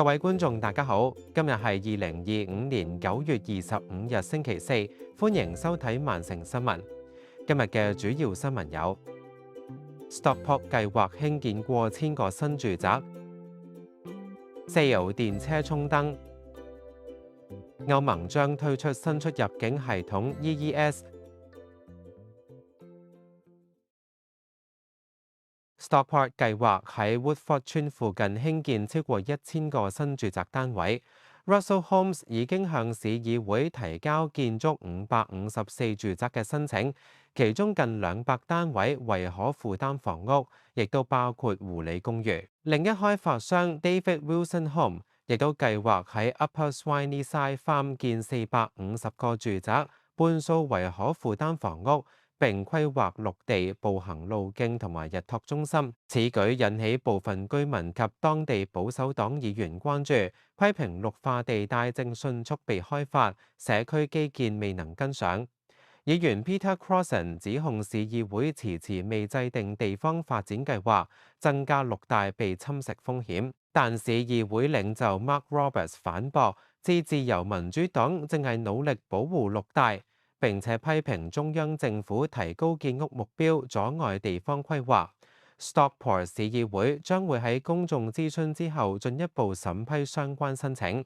各位觀眾，大家好，今日係2025年9月25日星期四，歡迎收睇曼城新聞。今日嘅主要新聞有 Stockport 計劃興建過千個新住宅，Sail 電車衝燈，歐盟將推出新出入境系統 EES。Stockport 計劃喺 Woodford 村附近興建超過1000個新住宅單位。Russell Homes 已經向市議會提交建築554住宅嘅申請，其中近200單位為可負擔房屋，亦都包括護理公寓。另一開發商 David Wilson Home 亦都計劃喺 Upper Swansea Farm 建450個住宅，半數為可負擔房屋，並規劃陸地步行路徑同埋日託中心。此舉引起部分居民及當地保守黨議員關注，批評綠化地帶正迅速被開發，社區基建未能跟上。議員 Peter Crossan 指控市議會遲遲未制定地方發展計劃，增加綠帶被侵蝕風險。但市議會領袖 Mark Roberts 反駁，指自由民主黨正係努力保護綠帶，並且批評中央政府提高建屋目標，阻礙地方規劃。Stockport 市議會將會喺公眾諮詢之後進一步審批相關申請。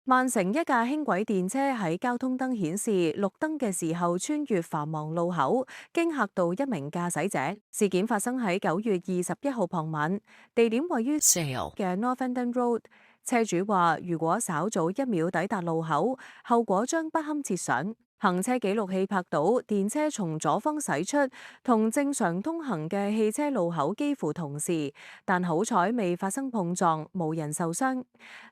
曼城一架輕軌電車喺交通燈顯示綠燈嘅時候穿越繁忙路口，驚嚇到一名駕駛者。事件發生喺9月21號傍晚，地點位於 Sail 嘅 Northampton Road。車主話：如果稍早1秒抵達路口，後果將不堪設想。行車記錄器拍到電車從左方駛出，同正常通行嘅汽車路口幾乎同時，但好彩未發生碰撞，無人受傷。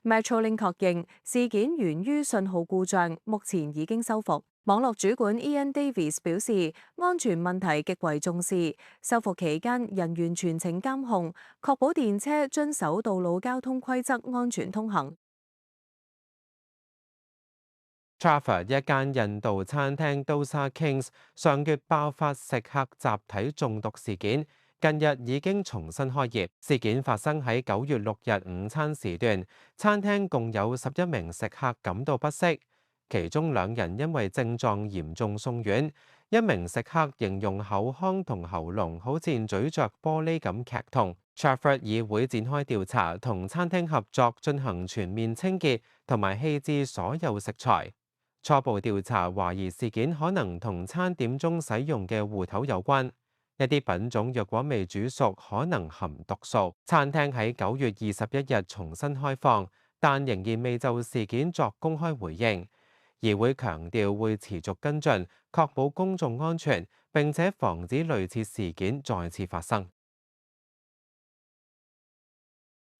Metrolink 確認事件源於信號故障，目前已經修復。網絡主管 Ian Davies 表示，安全問題極為重視，修復期間人員全程監控，確保電車遵守道路交通規則，安全通行。Trafford 一間印度餐廳 Dosa Kings 上月爆發食客集體中毒事件，近日已經重新開業。事件發生喺9月6日午餐時段，餐廳共有11名食客感到不適，其中2人因為症狀嚴重送院，一名食客形容口腔同喉嚨好似咀嚼玻璃咁劇痛。Trafford 議會展開調查，同餐廳合作進行全面清潔同埋棄置所有食材。初步調查懷疑事件可能同餐點中使用嘅芋頭有關，一啲品種若果未煮熟，可能含毒素。餐廳喺9月21日重新開放，但仍然未就事件作公開回應。議會強調會持續跟進，確保公眾安全，並且防止類似事件再次發生。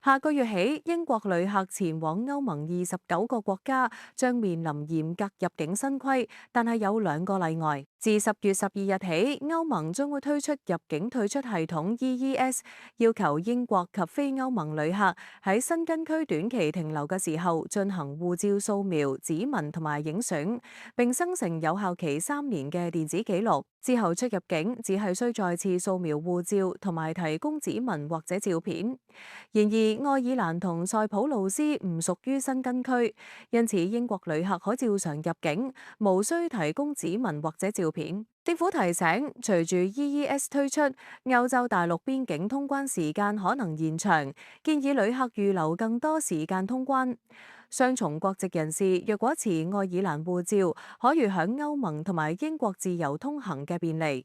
下個月起，英國旅客前往歐盟29個國家將面臨嚴格入境新規，但係有2個例外。自10月12日起，歐盟將會推出入境退出系統 EES， 要求英國及非歐盟旅客喺申根區短期停留嘅時候進行護照掃描、指紋同埋影相，並生成有效期3年嘅電子記錄。之後出入境只係需再次掃描護照同埋提供指紋或者照片。然而，愛爾蘭同塞浦路斯唔屬於申根區，因此英國旅客可照常入境，無需提供指紋或者照片。政府提醒，隨住 EES 推出，歐洲大陸邊境通關時間可能延長，建議旅客預留更多時間通關。雙重國籍人士若果持愛爾蘭護照，可預享歐盟同埋英國自由通行嘅便利。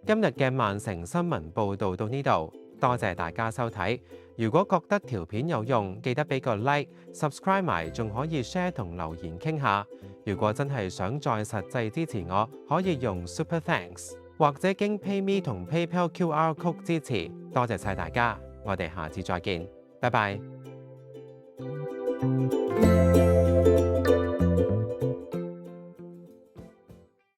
今日嘅曼城新聞報導到呢度，多謝大家收睇。如果覺得條片有用，記得俾個 like、subscribe 埋，仲可以 share 同留言傾下。如果真係想再實際支持我，可以用 Super Thanks 或者經 PayMe 同 PayPal QR Code 支持。多謝晒大家，我哋下次再見，拜拜。